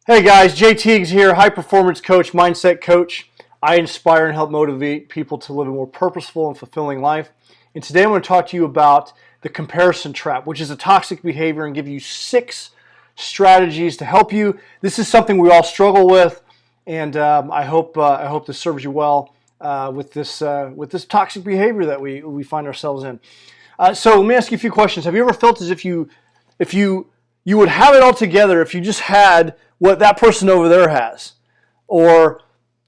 Hey guys, Jay Teagues here, high performance coach, mindset coach. I inspire and help motivate people to live a more purposeful and fulfilling life. And today I'm going to talk to you about the comparison trap, which is a toxic behavior, and give you 6 strategies to help you. This is something we all struggle with, and I hope this serves you well with this toxic behavior that we find ourselves in. So let me ask you a few questions. Have you ever felt as if you would have it all together if you just had what that person over there has, or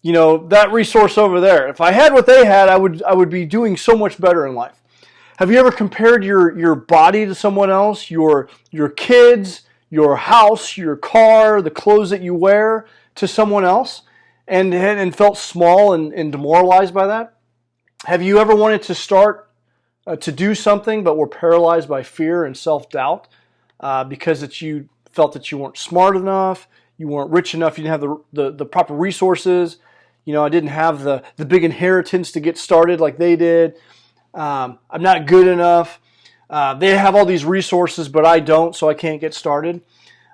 that resource over there? If I had what they had, I would be doing so much better in life. Have you ever compared your body to someone else, your kids, your house, your car, the clothes that you wear to someone else, and felt small and demoralized by that? Have you ever wanted to start to do something but were paralyzed by fear and self-doubt because you felt that you weren't smart enough, you weren't rich enough, you didn't have the proper resources? I didn't have the big inheritance to get started like they did. I'm not good enough. They have all these resources, but I don't, so I can't get started.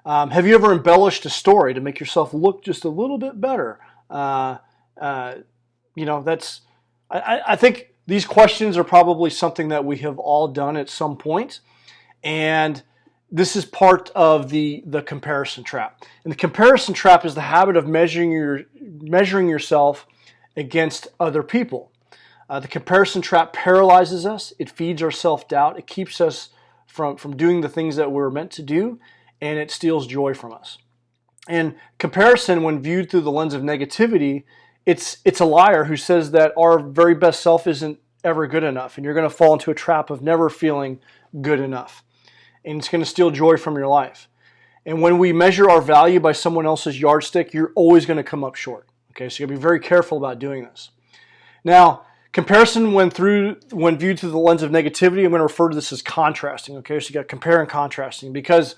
Have you ever embellished a story to make yourself look just a little bit better? I think these questions are probably something that we have all done at some point, and this is part of the comparison trap. And the comparison trap is the habit of measuring yourself against other people. The comparison trap paralyzes us. It feeds our self-doubt. It keeps us from doing the things that we're meant to do, and it steals joy from us. And comparison, when viewed through the lens of negativity, it's a liar who says that our very best self isn't ever good enough, and you're going to fall into a trap of never feeling good enough. And it's going to steal joy from your life. And when we measure our value by someone else's yardstick, you're always going to come up short. Okay, so you got to be very careful about doing this. Now, comparison, when viewed through the lens of negativity, I'm going to refer to this as contrasting. Okay, so you got compare and contrasting, because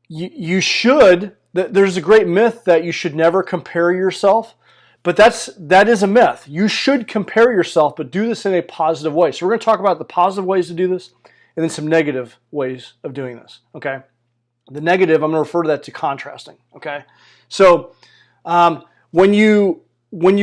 you should. There's a great myth that you should never compare yourself, but that is a myth. You should compare yourself, but do this in a positive way. So we're going to talk about the positive ways to do this, and then some negative ways of doing this. Okay, the negative, I'm going to refer to that to contrasting. Okay, so when you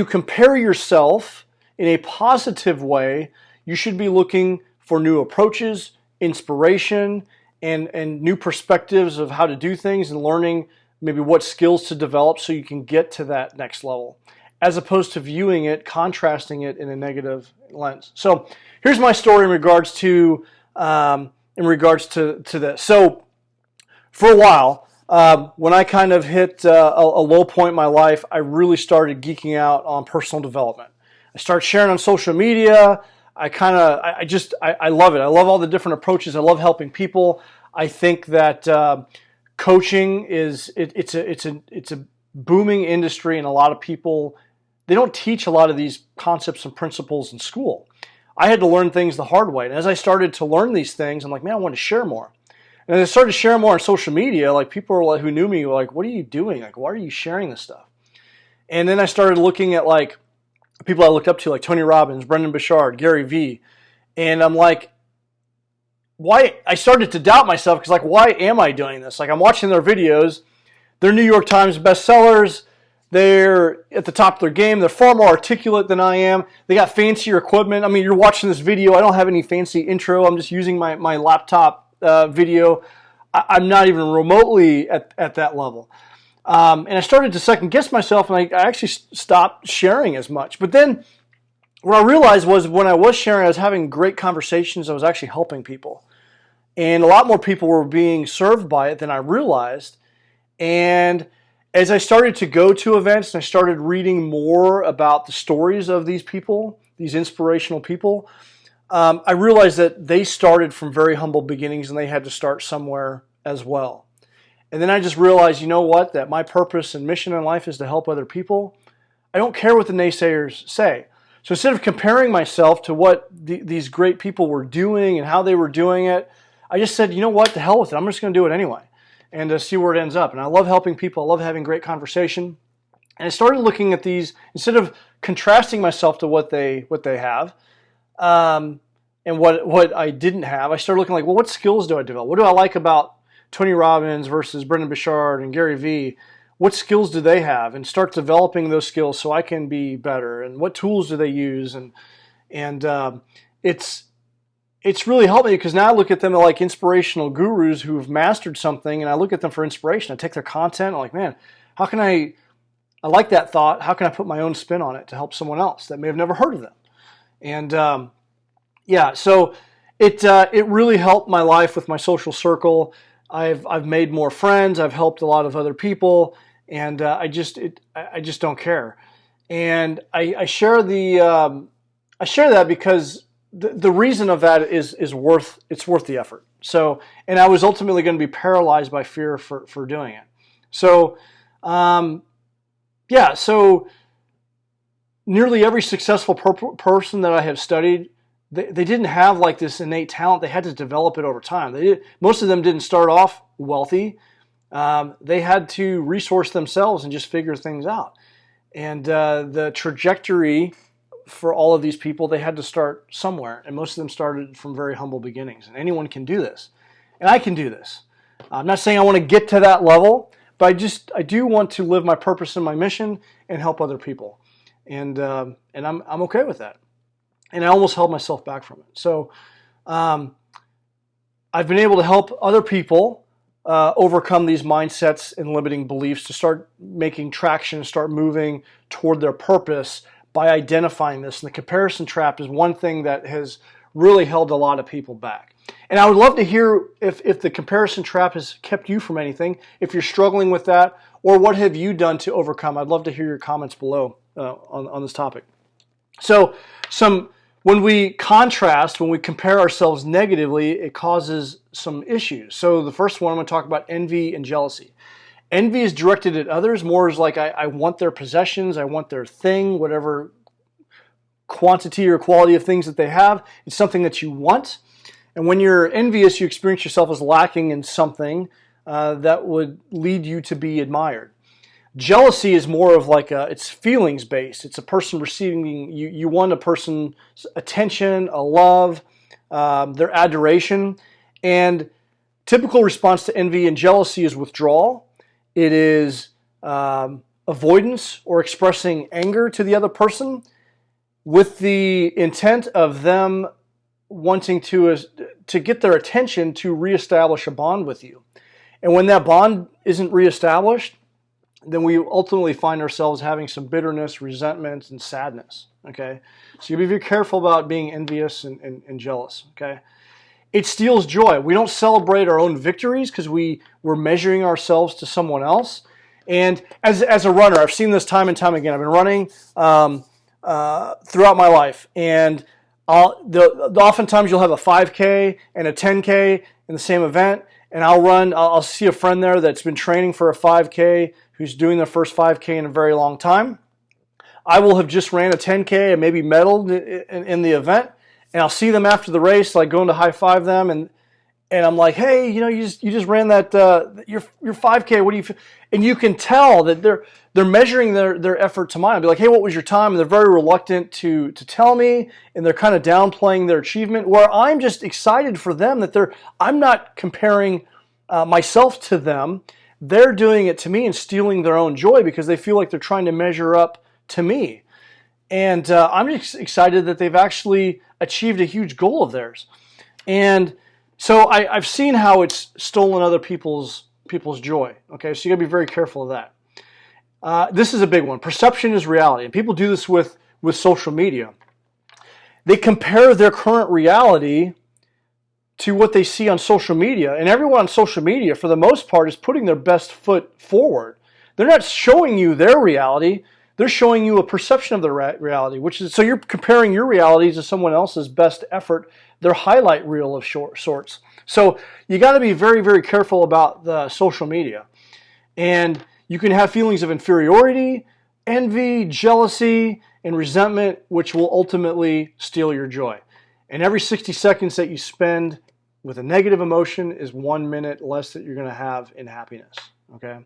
compare yourself in a positive way, you should be looking for new approaches, inspiration, and new perspectives of how to do things, and learning maybe what skills to develop so you can get to that next level, as opposed to viewing it, contrasting it in a negative lens. So here's my story in regards to this. So for a while, when I kind of hit a low point in my life, I really started geeking out on personal development. I started sharing on social media. I love it. I love all the different approaches. I love helping people. I think that coaching it's a booming industry, and a lot of people, they don't teach a lot of these concepts and principles in school. I had to learn things the hard way. And as I started to learn these things, I'm like, man, I want to share more. And as I started to share more on social media, like people who knew me were like, what are you doing? Like, why are you sharing this stuff? And then I started looking at like people I looked up to, like Tony Robbins, Brendan Burchard, Gary Vee. And I'm like, why? I started to doubt myself, because like, why am I doing this? Like, I'm watching their videos. They're New York Times bestsellers. They're at the top of their game. They're far more articulate than I am. They got fancier equipment. I mean, you're watching this video. I don't have any fancy intro. I'm just using my laptop video. I'm not even remotely at that level. And I started to second guess myself, and I actually stopped sharing as much. But then what I realized was, when I was sharing, I was having great conversations. I was actually helping people. And a lot more people were being served by it than I realized. And as I started to go to events and I started reading more about the stories of these people, these inspirational people, I realized that they started from very humble beginnings, and they had to start somewhere as well. And then I just realized, you know what, that my purpose and mission in life is to help other people. I don't care what the naysayers say. So instead of comparing myself to what these great people were doing and how they were doing it, I just said, you know what, the hell with it. I'm just going to do it anyway, and see where it ends up. And I love helping people. I love having great conversation. And I started looking at these, instead of contrasting myself to what they have, and what I didn't have, I started looking like, well, what skills do I develop? What do I like about Tony Robbins versus Brendan Bouchard and Gary Vee, what skills do they have? And start developing those skills so I can be better. And what tools do they use? And it's really helped me, because now I look at them like inspirational gurus who have mastered something, and I look at them for inspiration. I take their content, I'm like, man, how can I like that thought. How can I put my own spin on it to help someone else that may have never heard of them? And so it really helped my life with my social circle. I've made more friends. I've helped a lot of other people, and I just don't care. And I share that because the reason of that is worth the effort. So, and I was ultimately going to be paralyzed by fear for doing it. So, so nearly every successful person that I have studied, they didn't have like this innate talent. They had to develop it over time. Most of them didn't start off wealthy. They had to resource themselves and just figure things out. And the trajectory for all of these people, they had to start somewhere. And most of them started from very humble beginnings. And anyone can do this. And I can do this. I'm not saying I want to get to that level, but I do want to live my purpose and my mission and help other people. And I'm okay with that. And I almost held myself back from it. So I've been able to help other people overcome these mindsets and limiting beliefs to start making traction, start moving toward their purpose by identifying this. And the comparison trap is one thing that has really held a lot of people back. And I would love to hear if the comparison trap has kept you from anything, if you're struggling with that, or what have you done to overcome. I'd love to hear your comments below on this topic. So when we compare ourselves negatively, it causes some issues. So the first one, I'm going to talk about envy and jealousy. Envy is directed at others, more as like I want their possessions, I want their thing, whatever quantity or quality of things that they have. It's something that you want. And when you're envious, you experience yourself as lacking in something that would lead you to be admired. Jealousy is more of like it's feelings based. It's a person receiving, you want a person's attention, a love, their adoration. And typical response to envy and jealousy is withdrawal. It is avoidance or expressing anger to the other person with the intent of them wanting to get their attention to reestablish a bond with you. And when that bond isn't reestablished, then we ultimately find ourselves having some bitterness, resentment, and sadness. Okay? So you be very careful about being envious and jealous. Okay? It steals joy. We don't celebrate our own victories because we're measuring ourselves to someone else. And as a runner, I've seen this time and time again. I've been running throughout my life, and oftentimes you'll have a 5K and a 10K in the same event, and I'll see a friend there that's been training for a 5K who's doing their first 5K in a very long time. I will have just ran a 10K and maybe medaled in the event, and I'll see them after the race, like going to high five them, and I'm like, hey, you just ran that your 5K. What do you feel? And you can tell that they're measuring their effort to mine. I'll be like, hey, what was your time? And they're very reluctant to tell me, and they're kind of downplaying their achievement. Where I'm just excited for them that I'm not comparing myself to them. They're doing it to me and stealing their own joy because they feel like they're trying to measure up to me. And I'm just excited that they've actually achieved a huge goal of theirs. And so I've seen how it's stolen other people's joy. Okay, so you got to be very careful of that. This is a big one. Perception is reality, and people do this with social media. They compare their current reality to what they see on social media, and everyone on social media, for the most part, is putting their best foot forward. They're not showing you their reality. They're showing you a perception of their reality, so you're comparing your reality to someone else's best effort, their highlight reel of sorts. So you got to be very, very careful about the social media. And you can have feelings of inferiority, envy, jealousy, and resentment, which will ultimately steal your joy. And every 60 seconds that you spend with a negative emotion is 1 minute less that you're going to have in happiness. Okay?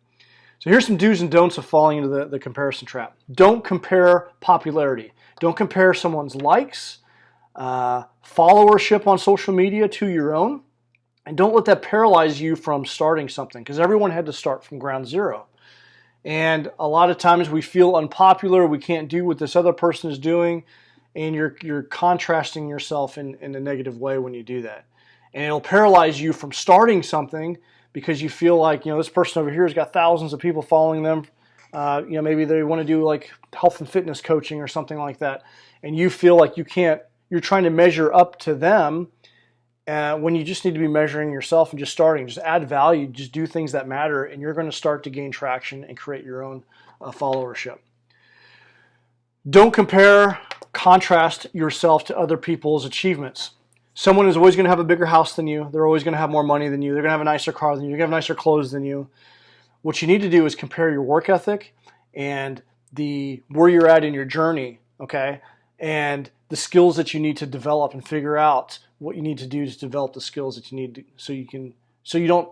So here's some do's and don'ts of falling into the comparison trap. Don't compare popularity. Don't compare someone's likes, followership on social media to your own. And don't let that paralyze you from starting something, because everyone had to start from ground zero. And a lot of times we feel unpopular, we can't do what this other person is doing, and you're contrasting yourself in a negative way when you do that. And it'll paralyze you from starting something because you feel like, this person over here has got thousands of people following them. Maybe they want to do like health and fitness coaching or something like that. And you feel like you're trying to measure up to them when you just need to be measuring yourself and just starting. Just add value, just do things that matter, and you're going to start to gain traction and create your own followership. Don't contrast yourself to other people's achievements. Someone is always going to have a bigger house than you. They're always going to have more money than you. They're going to have a nicer car than you. They're going to have nicer clothes than you. What you need to do is compare your work ethic and where you're at in your journey, okay, and the skills that you need to develop, and figure out what you need to do to develop the skills that you need so you don't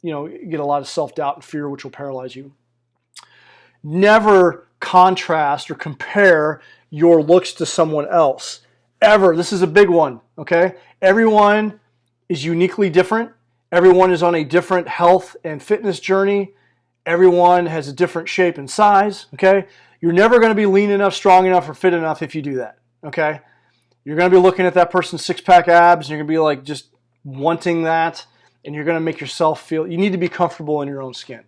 get a lot of self-doubt and fear, which will paralyze you. Never contrast or compare your looks to someone else. Ever. This is a big one, okay? Everyone is uniquely different. Everyone is on a different health and fitness journey. Everyone has a different shape and size, okay? You're never going to be lean enough, strong enough, or fit enough if you do that, okay? You're going to be looking at that person's six-pack abs, and you're going to be like just wanting that, and you're going to make yourself feel, you need to be comfortable in your own skin.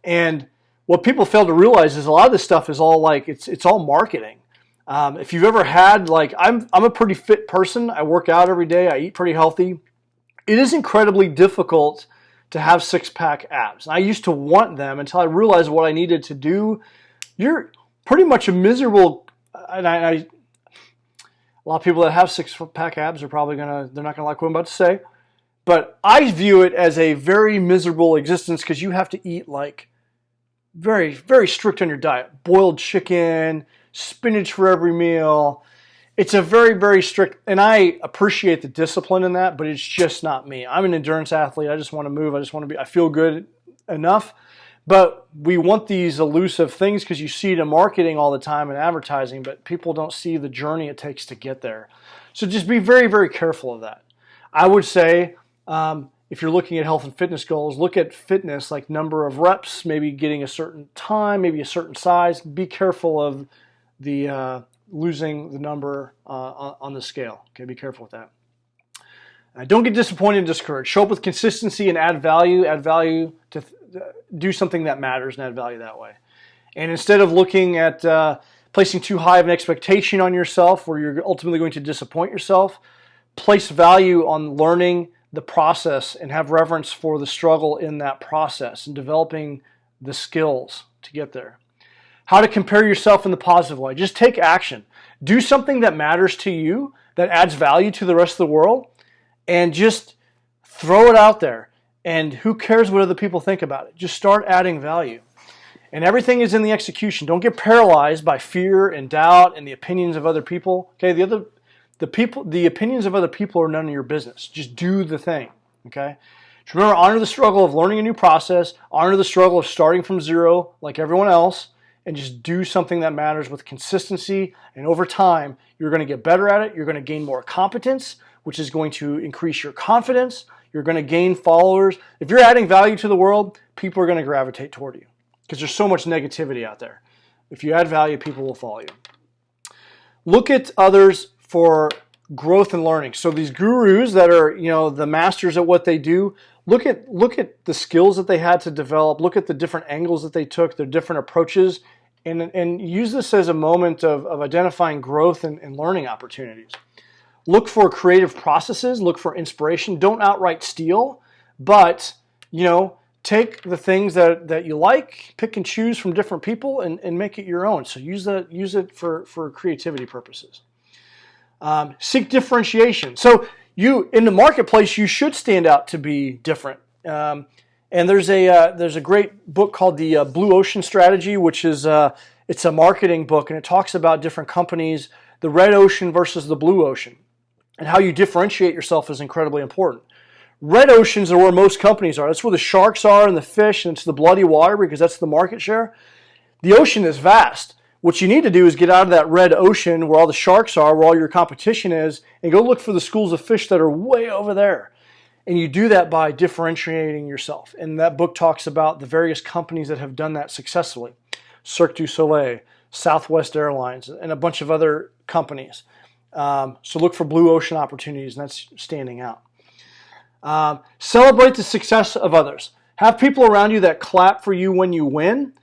And what people fail to realize is a lot of this stuff is all like, it's all marketing. If you've ever had, I'm a pretty fit person. I work out every day. I eat pretty healthy. It is incredibly difficult to have six-pack abs. And I used to want them until I realized what I needed to do. You're pretty much a miserable, and a lot of people that have six-pack abs are probably they're not gonna like what I'm about to say. But I view it as a very miserable existence because you have to eat like very, very strict on your diet. Boiled chicken, spinach for every meal. It's a very, very strict, and I appreciate the discipline in that, but it's just not me. I'm an endurance athlete. I just want to move. I feel good enough. But we want these elusive things because you see it in marketing all the time and advertising, but people don't see the journey it takes to get there. So just be very, very careful of that. I would say, if you're looking at health and fitness goals, look at fitness like number of reps, maybe getting a certain time, maybe a certain size. Be careful of the losing the number on the scale. Okay, be careful with that. Don't get disappointed and discouraged. Show up with consistency and add value. Add value to do something that matters and add value that way. And instead of looking at placing too high of an expectation on yourself where you're ultimately going to disappoint yourself, place value on learning the process and have reverence for the struggle in that process and developing the skills to get there. How to compare yourself in the positive way. Just take action. Do something that matters to you, that adds value to the rest of the world, and just throw it out there. And who cares what other people think about it? Just start adding value. And everything is in the execution. Don't get paralyzed by fear and doubt and the opinions of other people. Okay, the opinions of other people are none of your business. Just do the thing. Okay? Just remember, honor the struggle of learning a new process, honor the struggle of starting from zero like everyone else, and just do something that matters with consistency. And over time, you're going to get better at it. You're going to gain more competence, which is going to increase your confidence. You're going to gain followers. If you're adding value to the world, people are going to gravitate toward you because there's so much negativity out there. If you add value, people will follow you. Look at others for growth and learning. So these gurus that are, the masters at what they do, look at the skills that they had to develop. Look at the different angles that they took, their different approaches, and use this as a moment of identifying growth and learning opportunities. Look for creative processes. Look for inspiration. Don't outright steal, but take the things that you like, pick and choose from different people, and make it your own. So use it for creativity purposes. Seek differentiation. So in the marketplace, you should stand out to be different. And there's a great book called the Blue Ocean Strategy, which is it's a marketing book, and it talks about different companies, the red ocean versus the blue ocean, and how you differentiate yourself is incredibly important. Red oceans are where most companies are. That's where the sharks are and the fish, and it's the bloody water because that's the market share. The ocean is vast. What you need to do is get out of that red ocean where all the sharks are, where all your competition is, and go look for the schools of fish that are way over there. And you do that by differentiating yourself. And that book talks about the various companies that have done that successfully. Cirque du Soleil, Southwest Airlines, and a bunch of other companies. So look for blue ocean opportunities, and that's standing out. Celebrate the success of others. Have people around you that clap for you when you win,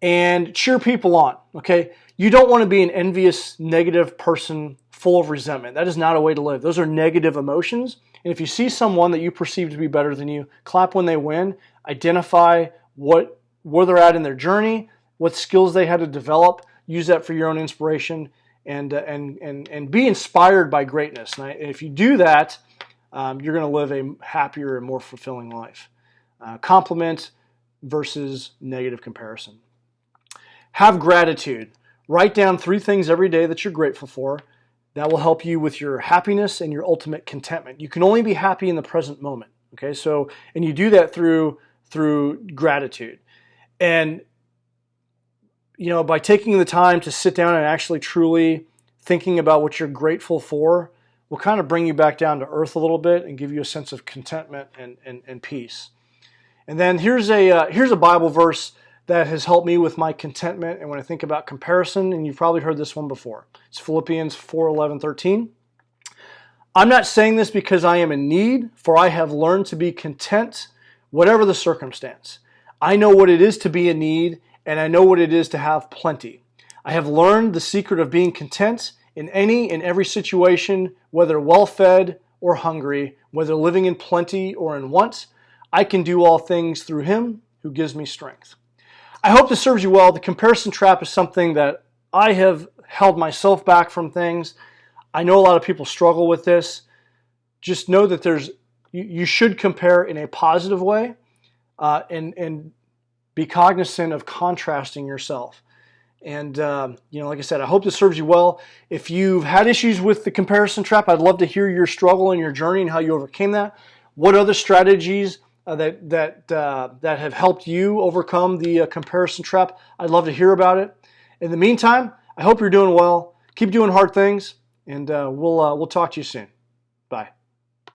and cheer people on, okay? You don't want to be an envious, negative person full of resentment. That is not a way to live. Those are negative emotions. And if you see someone that you perceive to be better than you, clap when they win. Identify where they're at in their journey, what skills they had to develop. Use that for your own inspiration, and be inspired by greatness. And if you do that, you're going to live a happier and more fulfilling life. Compliment versus negative comparison. Have gratitude. Write down 3 things every day that you're grateful for. That will help you with your happiness and your ultimate contentment. You can only be happy in the present moment. Okay, so, and you do that through gratitude. And by taking the time to sit down and actually truly thinking about what you're grateful for will kind of bring you back down to earth a little bit and give you a sense of contentment and peace. And then here's a Bible verse that has helped me with my contentment and when I think about comparison, and you've probably heard this one before. It's Philippians 4:11-13. I'm not saying this because I am in need, for I have learned to be content whatever the circumstance. I know what it is to be in need, and I know what it is to have plenty. I have learned the secret of being content in any and every situation, whether well-fed or hungry, whether living in plenty or in want. I can do all things through Him who gives me strength. I hope this serves you well. The comparison trap is something that I have held myself back from things. I know a lot of people struggle with this. Just know that you should compare in a positive way, and be cognizant of contrasting yourself. And like I said, I hope this serves you well. If you've had issues with the comparison trap, I'd love to hear your struggle and your journey and how you overcame that. What other strategies that have helped you overcome the comparison trap? I'd love to hear about it. In the meantime, I hope you're doing well. Keep doing hard things, and we'll talk to you soon.